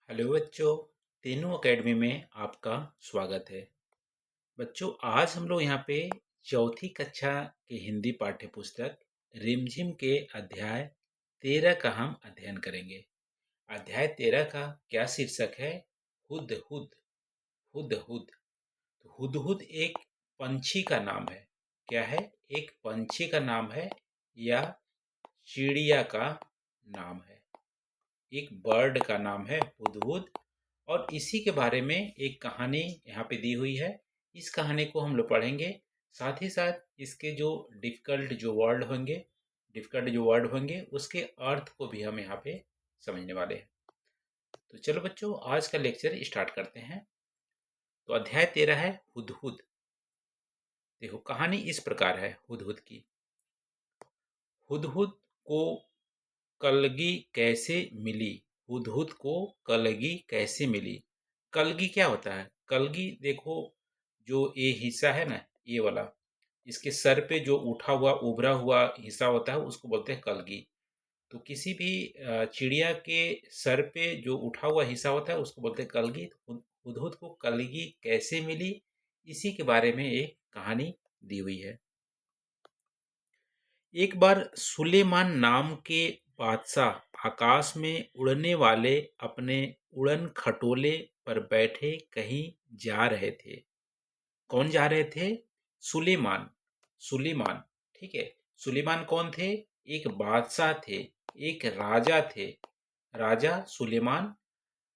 Hello बच्चों। तीनों academy में आपका स्वागत है। बच्चों, आज हम लोग यहाँ पे चौथी कक्षा के हिंदी पाठ्य पुस्तक रिमझिम के अध्याय 13 का हम अध्ययन करेंगे। अध्याय 13 का क्या शीर्षक है? हुद हुद। हुद हुद। तो हुद हुद एक पंछी का नाम है। क्या है? एक पंछी का नाम है या चिड़िया का नाम है। एक बर्ड का नाम है हुदहुद। और इसी के बारे में एक कहानी यहाँ पे दी हुई है। इस कहानी को हम लोग पढ़ेंगे। साथ ही साथ इसके जो डिफिकल्ट जो वर्ड होंगे उसके अर्थ को भी हम यहाँ पे समझने वाले हैं। तो चलो बच्चों, आज का लेक्चर स्टार्ट करते हैं। तो अध्याय 13 है हुदहुद। देखो, कहानी इस प्रकार है हुदहुद की। हुदहुद को कलगी कैसे मिली? हुदहुद को कलगी कैसे मिली? कलगी क्या होता है? कलगी देखो, जो ये हिस्सा है ना, ये वाला, इसके सर पे जो उठा हुआ उभरा हुआ हिस्सा होता है उसको बोलते हैं कलगी। तो किसी भी चिड़िया के सर पे जो उठा हुआ हिस्सा होता है उसको बोलते हैं कलगी। हुदहुद को कलगी कैसे मिली, इसी के बारे में एक कहानी दी हुई है। एक बार सुलेमान नाम के बादशाह आकाश में उड़ने वाले अपने उड़न खटोले पर बैठे कहीं जा रहे थे। कौन जा रहे थे? सुलेमान। सुलेमान, ठीक है। सुलेमान कौन थे? एक बादशाह थे, एक राजा थे। राजा सुलेमान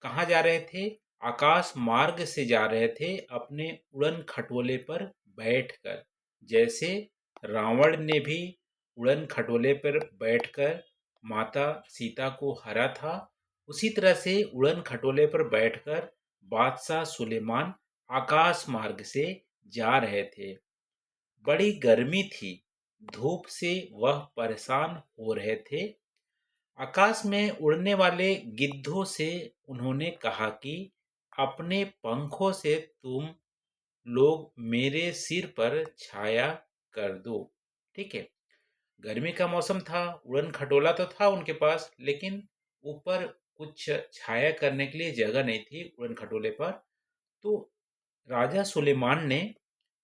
कहाँ जा रहे थे? आकाश मार्ग से जा रहे थे अपने उड़न खटोले पर बैठकर। जैसे रावण ने भी उड़न खटोले पर बैठकर माता सीता को हरा था, उसी तरह से उड़न खटोले पर बैठकर बादशाह सुलेमान आकाश मार्ग से जा रहे थे। बड़ी गर्मी थी, धूप से वह परेशान हो रहे थे। आकाश में उड़ने वाले गिद्धों से उन्होंने कहा कि अपने पंखों से तुम लोग मेरे सिर पर छाया कर दो। ठीक है। गर्मी का मौसम था, उड़न खटोला तो था उनके पास, लेकिन ऊपर कुछ छाया करने के लिए जगह नहीं थी उड़न खटोले पर। तो राजा सुलेमान ने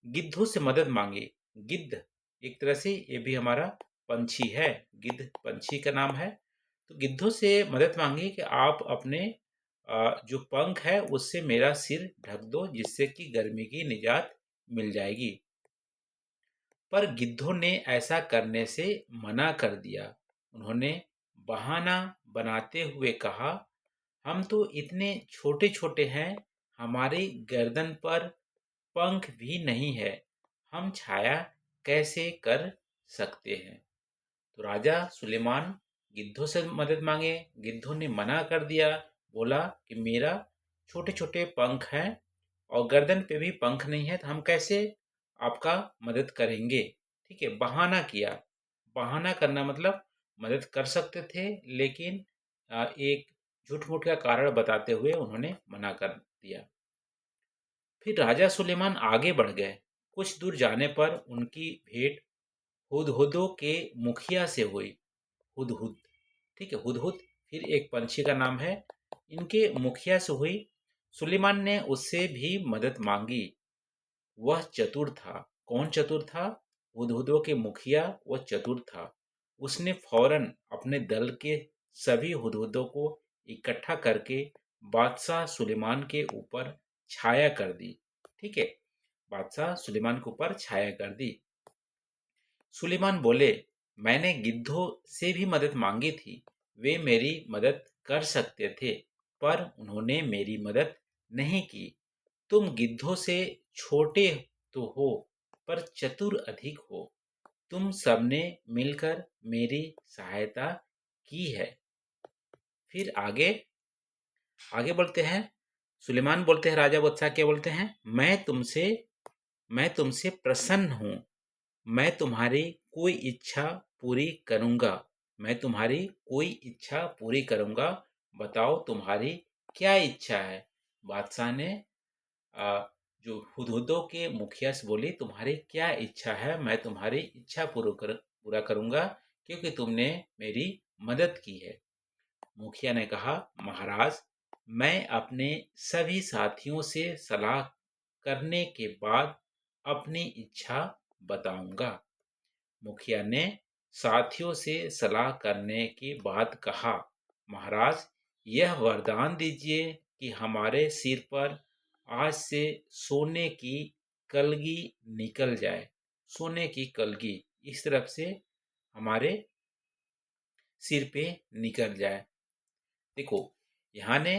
गिद्धों से मदद मांगी। गिद्ध एक तरह से ये भी हमारा पंछी है। गिद्ध पंछी का नाम है। तो गिद्धों से मदद मांगी कि आप अपने जो पंख है उससे मेरा सिर ढक दो, जिससे कि गर्मी की निजात मिल जाएगी। पर गिद्धों ने ऐसा करने से मना कर दिया। उन्होंने बहाना बनाते हुए कहा, हम तो इतने छोटे छोटे हैं, हमारी गर्दन पर पंख भी नहीं है, हम छाया कैसे कर सकते हैं? तो राजा सुलेमान गिद्धों से मदद मांगे। गिद्धों ने मना कर दिया, बोला कि मेरा छोटे छोटे पंख हैं और गर्दन पे भी पंख नहीं है, तो हम कैसे आपका मदद करेंगे? ठीक है, बहाना किया। बहाना करना मतलब मदद कर सकते थे, लेकिन एक झूठ मूठ का कारण बताते हुए उन्होंने मना कर दिया। फिर राजा सुलेमान आगे बढ़ गए। कुछ दूर जाने पर उनकी भेंट हुदहुदों के मुखिया से हुई। हुदहुद, ठीक है, हुदहुद फिर एक पंछी का नाम है। इनके मुखिया से हुई। सुलेमान ने उससे भी मदद मांगी। वह चतुर था। कौन चतुर था? हुदहुदों के मुखिया वह चतुर था। उसने फौरन अपने दल के सभी हुदहुदों को इकट्ठा करके बादशाह सुलेमान के ऊपर छाया कर दी। ठीक है, बादशाह सुलेमान के ऊपर छाया कर दी। सुलेमान बोले, मैंने गिद्धों से भी मदद मांगी थी, वे मेरी मदद कर सकते थे, पर उन्होंने मेरी मदद नहीं की। तुम गिद्धों से छोटे तो हो, पर चतुर अधिक हो। तुम सबने मिलकर मेरी सहायता की है। फिर आगे आगे बढ़ते हैं। सुलेमान बोलते हैं, राजा बादशाह क्या बोलते हैं? मैं तुमसे प्रसन्न हूँ। मैं तुम्हारी कोई इच्छा पूरी करूँगा। मैं तुम्हारी कोई इच्छा पूरी करूँगा। बताओ तुम्हारी क्या इच्छा है? बादशाह ने जो हुदहुदों के मुखिया से बोली, तुम्हारी क्या इच्छा है? मैं तुम्हारी इच्छा पूरा करूँगा, क्योंकि तुमने मेरी मदद की है। मुखिया ने कहा, महाराज, मैं अपने सभी साथियों से सलाह करने के बाद अपनी इच्छा बताऊंगा। मुखिया ने साथियों से सलाह करने के बाद कहा, महाराज, यह वरदान दीजिए कि हमारे सिर पर आज से सोने की कलगी निकल जाए। सोने की कलगी इस तरफ से हमारे सिर पे निकल जाए। देखो, यहाँ ने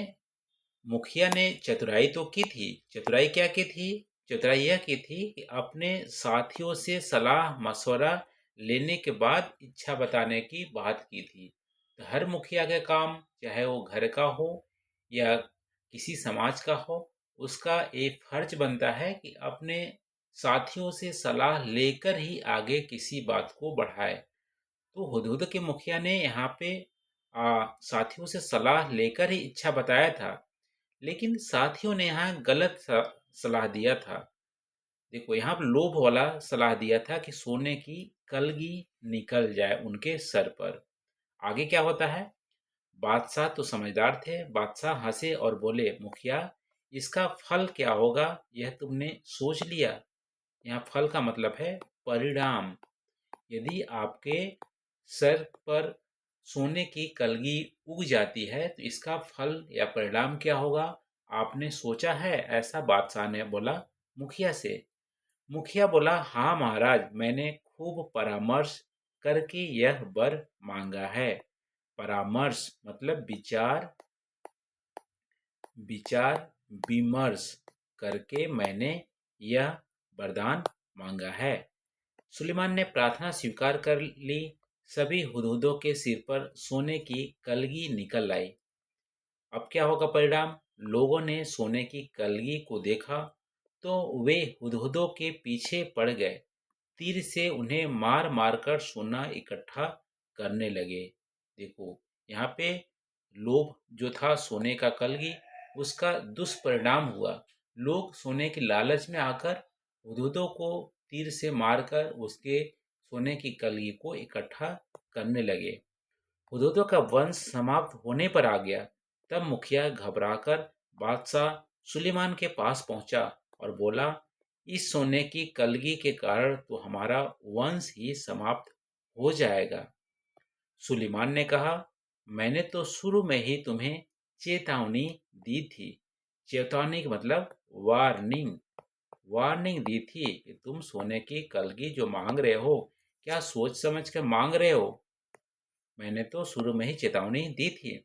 मुखिया ने चतुराई तो की थी। चतुराई क्या की थी? चतुराई यह की थी कि अपने साथियों से सलाह मशवरा लेने के बाद इच्छा बताने की बात की थी। तो हर मुखिया का काम, चाहे वो घर का हो या किसी समाज का हो, उसका एक फर्ज बनता है कि अपने साथियों से सलाह लेकर ही आगे किसी बात को बढ़ाए। तो हुदहुद के मुखिया ने यहाँ पे साथियों से सलाह लेकर ही इच्छा बताया था, लेकिन साथियों ने यहाँ गलत सलाह दिया था। देखो, यहाँ पर लोभ वाला सलाह दिया था कि सोने की कलगी निकल जाए उनके सर पर। आगे क्या होता है? बादशाह तो समझदार थे। बादशाह हंसे और बोले, मुखिया, इसका फल क्या होगा यह तुमने सोच लिया? यहाँ फल का मतलब है परिणाम। यदि आपके सर पर सोने की कलगी उग जाती है तो इसका फल या परिणाम क्या होगा, आपने सोचा है? ऐसा बादशाह ने बोला मुखिया से। मुखिया बोला, हाँ महाराज, मैंने खूब परामर्श करके यह वर मांगा है। परामर्श मतलब विचार विचार विमर्श करके मैंने यह वरदान मांगा है। सुलेमान ने प्रार्थना स्वीकार कर ली। सभी हुदहुदों के सिर पर सोने की कलगी निकल आई। अब क्या होगा परिणाम? लोगों ने सोने की कलगी को देखा तो वे हुदहुदों के पीछे पड़ गए। तीर से उन्हें मार मार कर सोना इकट्ठा करने लगे। देखो, यहाँ पे लोभ जो था सोने का कलगी, उसका दुष्परिणाम हुआ। लोग सोने के लालच में आकर हुदहुदों को तीर से मारकर उसके सोने की कलगी को इकट्ठा करने लगे। हुदहुदों का वंश समाप्त होने पर आ गया। तब मुखिया घबराकर बादशाह सुलेमान के पास पहुंचा और बोला, इस सोने की कलगी के कारण तो हमारा वंश ही समाप्त हो जाएगा। सुलेमान ने कहा, मैंने तो शुरू में ही तुम्हें चेतावनी दी थी। चेतावनी का मतलब वार्निंग। वार्निंग दी थी कि तुम सोने की कलगी जो मांग रहे हो, क्या सोच समझ कर मांग रहे हो? मैंने तो शुरू में ही चेतावनी दी थी।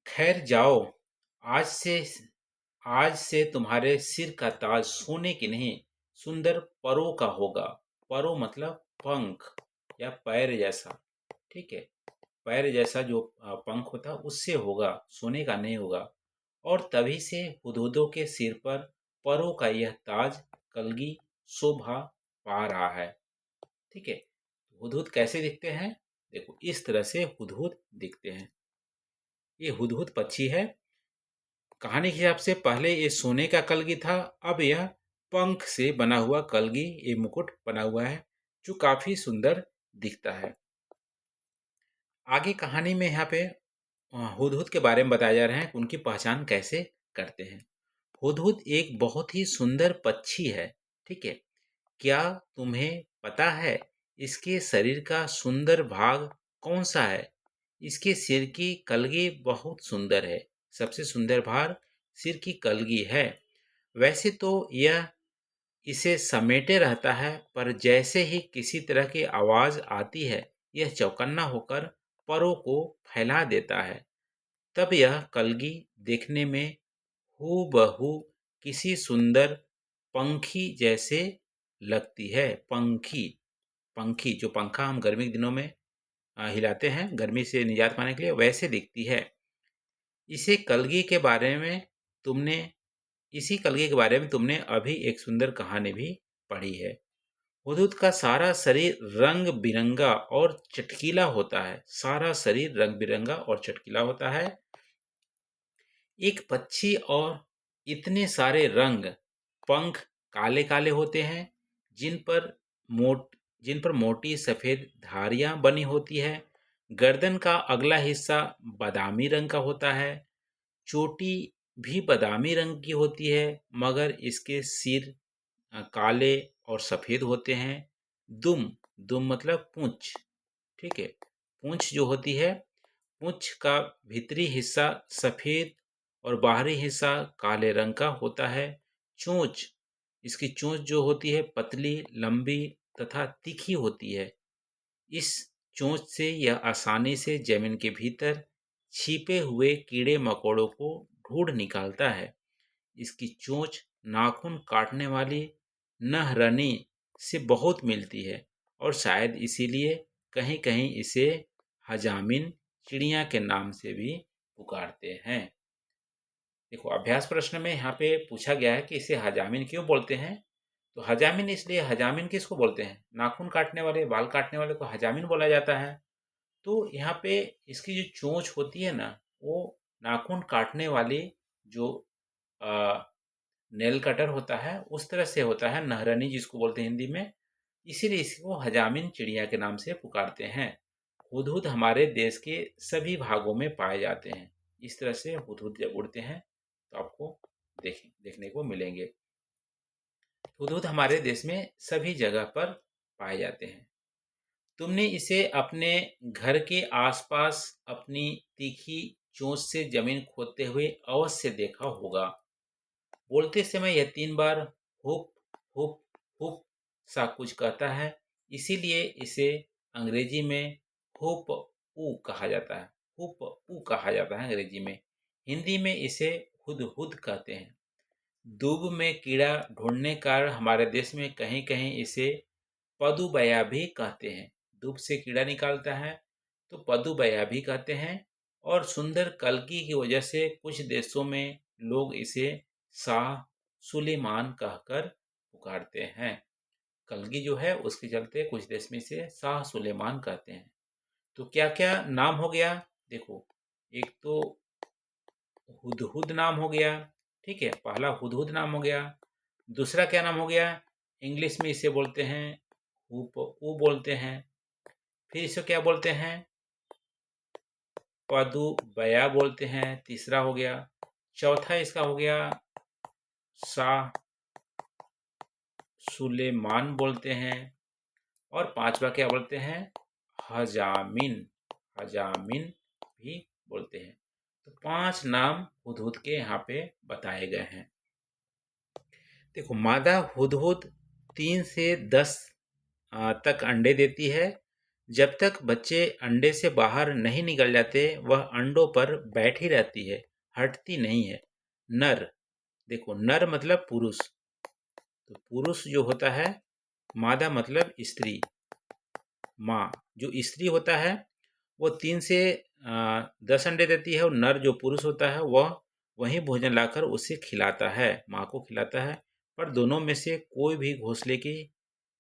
खैर जाओ, आज से आज से तुम्हारे सिर का ताज सोने की नहीं, सुंदर परों का होगा। परों मतलब पंख या पैर जैसा। ठीक है, पैर जैसा जो पंख होता है उससे होगा, सोने का नहीं होगा। और तभी से हुदहुदों के सिर पर परों का यह ताज कलगी शोभा पा रहा है। ठीक है, हुदहुद कैसे दिखते हैं? देखो, इस तरह से हुदहुद दिखते हैं। ये हुदहुद पक्षी है। कहानी के हिसाब से पहले ये सोने का कलगी था, अब यह पंख से बना हुआ कलगी, ये मुकुट बना हुआ है जो काफी सुंदर दिखता है। आगे कहानी में यहाँ पे हुदहुद के बारे में बताया जा रहा है, उनकी पहचान कैसे करते हैं। हुदहुद एक बहुत ही सुंदर पक्षी है। ठीक है, क्या तुम्हें पता है इसके शरीर का सुंदर भाग कौन सा है? इसके सिर की कलगी बहुत सुंदर है। सबसे सुंदर भाग सिर की कलगी है। वैसे तो यह इसे समेटे रहता है, पर जैसे ही किसी तरह की आवाज आती है, यह चौकन्ना होकर परों को फैला देता है। तब यह कलगी देखने में हूबहू किसी सुंदर पंखी जैसे लगती है। पंखी, पंखी जो पंखा हम गर्मी के दिनों में हिलाते हैं गर्मी से निजात पाने के लिए, वैसे दिखती है। इसे कलगी के बारे में तुमने इसी कलगी के बारे में तुमने अभी एक सुंदर कहानी भी पढ़ी है। हुदहुद का सारा शरीर रंग बिरंगा और चटकीला होता है। सारा शरीर रंग बिरंगा और चटकीला होता है। एक पक्षी और इतने सारे रंग, पंख काले काले होते हैं, जिन पर मोट जिन पर मोटी सफेद धारियां बनी होती है। गर्दन का अगला हिस्सा बादामी रंग का होता है। चोटी भी बादामी रंग की होती है, मगर इसके सिर काले और सफ़ेद होते हैं। दुम दुम मतलब पूँछ, ठीक है। पूँछ जो होती है, पूँछ का भीतरी हिस्सा सफ़ेद और बाहरी हिस्सा काले रंग का होता है। चोंच, इसकी चोंच जो होती है पतली, लंबी तथा तीखी होती है। इस चोंच से यह आसानी से जमीन के भीतर छिपे हुए कीड़े मकोड़ों को ढूंढ निकालता है। इसकी चोंच नाखून काटने वाली नहरनी से बहुत मिलती है और शायद इसीलिए कहीं-कहीं इसे हजामिन चिड़िया के नाम से भी पुकारते हैं। देखो, अभ्यास प्रश्न में यहाँ पे पूछा गया है कि इसे हजामिन क्यों बोलते हैं। तो हजामिन इसलिए, हजामिन किसको बोलते हैं? नाखून काटने वाले, बाल काटने वाले को हजामिन बोला जाता है। तो यहाँ पे इसकी जो चोंच होती है ना, वो नाखून काटने वाली जो अ, नेल कटर होता है उस तरह से होता है, नहरनी जिसको बोलते हैं हिंदी में। इसीलिए इसको हजामिन चिड़िया के नाम से पुकारते हैं। हुदहुद हमारे देश के सभी भागों में पाए जाते हैं। इस तरह से हुदहुद जब उड़ते हैं तो आपको देखने को मिलेंगे। हुदहुद हमारे देश में सभी जगह पर पाए जाते हैं। तुमने इसे अपने घर के आसपास अपनी तीखी चोंच से जमीन खोदते हुए अवश्य देखा होगा। बोलते समय यह 3 बार हुप हुप हुप सा कुछ कहता है, इसीलिए इसे अंग्रेजी में हुप ऊ कहा जाता है। हुप ऊ कहा जाता है अंग्रेजी में। हिंदी में इसे हुदहुद कहते हैं। दूब में कीड़ा ढूंढने का हमारे देश में कहीं कहीं इसे पदुबया भी कहते हैं। दूब से कीड़ा निकालता है तो पदुबया भी कहते हैं। और सुंदर कलगी की वजह से कुछ देशों में लोग इसे शाह सुलेमान कहकर पुकारते हैं। कलगी जो है उसके चलते कुछ देश में इसे शाह सुलेमान कहते हैं। तो क्या क्या नाम हो गया? देखो, एक तो हुदहुद नाम हो गया, ठीक है, पहला हुदहुद नाम हो गया। दूसरा क्या नाम हो गया? इंग्लिश में इसे बोलते हैं हुप ऊ बोलते हैं। फिर इसे क्या बोलते हैं? पदु बया बोलते हैं, तीसरा हो गया। चौथा इसका हो गया शाह सुलेमान बोलते हैं। और पांचवा क्या बोलते हैं? हजामिन, हजामिन भी बोलते हैं। तो 5 नाम हुदहुद के यहाँ पे बताए गए हैं। देखो, मादा हुदहुद 3 से 10 तक अंडे देती है। जब तक बच्चे अंडे से बाहर नहीं निकल जाते वह अंडों पर बैठी रहती है, हटती नहीं है। नर, देखो नर मतलब पुरुष, तो पुरुष जो होता है, मादा मतलब स्त्री, माँ जो स्त्री होता है वो 3 से 10 अंडे देती है और नर जो पुरुष होता है वह वही भोजन लाकर उसे खिलाता है, माँ को खिलाता है। पर दोनों में से कोई भी घोंसले की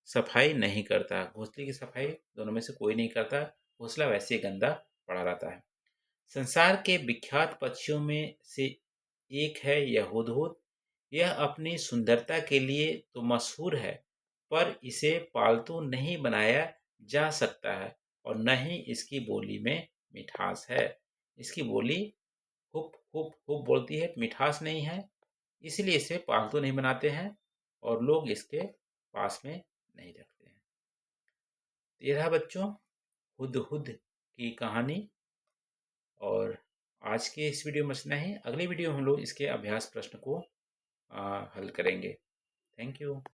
सफाई नहीं करता। घोंसले की सफाई दोनों में से कोई नहीं करता। घोंसला वैसे ही गंदा पड़ा रहता है। संसार के विख्यात पक्षियों में से एक है यह हुदहुद। यह अपनी सुंदरता के लिए तो मशहूर है, पर इसे पालतू नहीं बनाया जा सकता है और न ही इसकी बोली में मिठास है। इसकी बोली हुप हुप हुप बोलती है, मिठास नहीं है, इसलिए इसे पालतू नहीं बनाते हैं और लोग इसके पास में नहीं रखते हैं। तो ये रहा बच्चों हुदहुद की कहानी। और आज के इस वीडियो में इतना ही। अगली वीडियो में हम लोग इसके अभ्यास प्रश्न को हल करेंगे। Thank you.